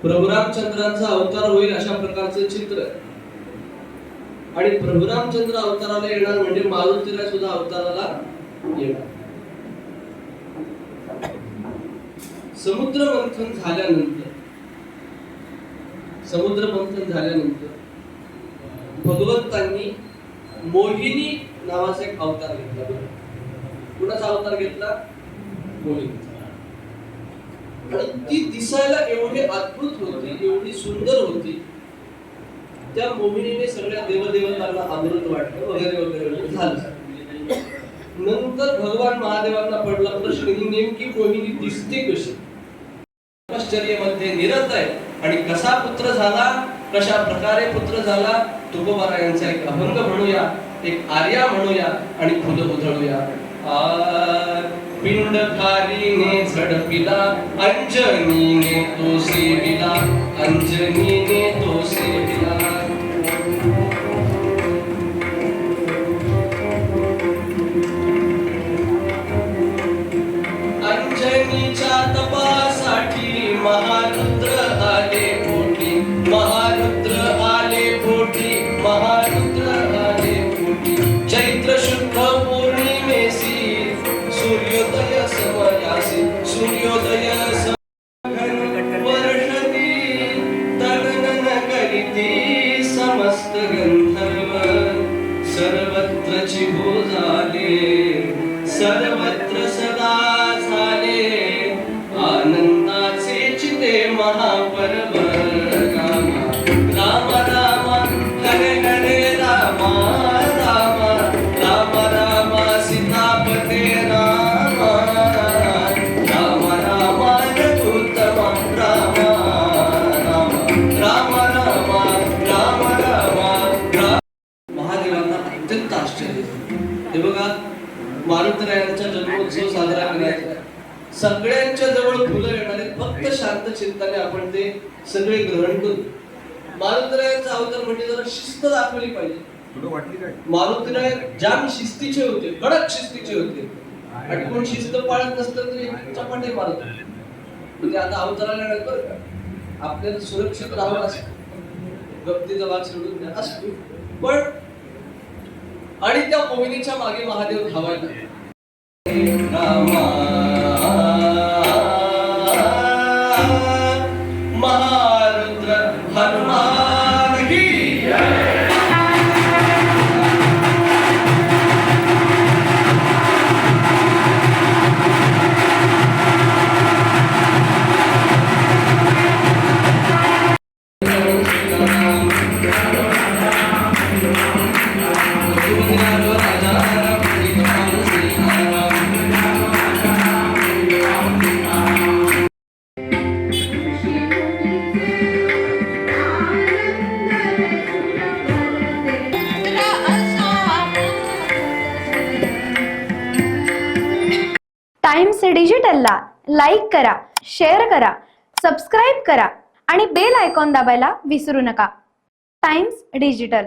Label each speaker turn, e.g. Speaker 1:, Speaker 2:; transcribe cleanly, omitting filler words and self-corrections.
Speaker 1: प्रभू रामचंद्रांचा अवतार होईल अशा प्रकारचं चित्र. आणि प्रभू रामचंद्र अवताराला येणार म्हणजे मारुतीला सुद्धा अवताराला येणार. समुद्र मंथन झाल्यानंतर भगवंतांनी मोहिनी नावाचा एक अवतार घेतला. कुणाचा अवतार घेतला? मोहिनीचा. आणि ती दिसायला एवढी अद्भुत होती, एवढी सुंदर होती. त्या मोहिनीने सगळ्या देवदेवतांना अमृत वाटलं वगैरे वगैरे झालं. नंतर भगवान महादेवांना पडला प्रश्न, ही नेमकी मोहिनी दिसते कशी? तपश्चर्येमध्ये निरत आहे आणि कसा पुत्र झाला, कशा प्रकारे पुत्र झाला, तुकोबारायांचा एक अभंग म्हणूया, एक आर्या म्हणूया आणि फुलं उधळूया. पिंडकारीने झडपिला, अंजनीने तो सेविला, अंजनीने तो सेविला. अंजनीच्या तपासाठी महारुद्र आले पोटी, महारुद्र आले पोटी, महारुद्र आले पोटी. चैत्र शुक्ल पौर्णिमेसी सूर्योदय समयासी, सूर्योदय वर्षती तगनन करीती समस्त गंधर्व. सर्वत्र चिभो झाले, सर्वत्र सदा झाले, आनंदाचे चिते महापर्व. राम राम हरे हरे राम, राम राम राम सीतापते राम, राम राम रघुत्तम राम, राम राम राम राम राम. महादेवांना अत्यंत आश्चर्य. हे बघा, मारुतीरायांचा जन्मोत्सव साजरा करायचा, सगळ्यांच्या जवळ फुलं येणार आहेत, फक्त शांत चिंताने आपण ते सगळे ग्रहण करू. मारुतीरायांचा अवतार म्हणजे जरा शिस्त दाखवली पाहिजे. मारुतीराय जाम शिस्तीचे होते, कडक शिस्तीचे होते. आणि कोण शिस्त पाळत नसतं तरी चपाटे मारत. म्हणजे आता अवताराला नाही बरं का, आपल्याला सुरक्षित राहावं असं, गप्तीचा भाग सोडून द्या असतो. पण आणि त्या मोहिनीच्या मागे महादेव धावायला. महारुद्र हनुमान की जय.
Speaker 2: टाइम्स डिजिटलला लाईक करा, शेअर करा, सबस्क्राईब करा आणि बेल आयकॉन दाबायला विसरू नका. Times digital.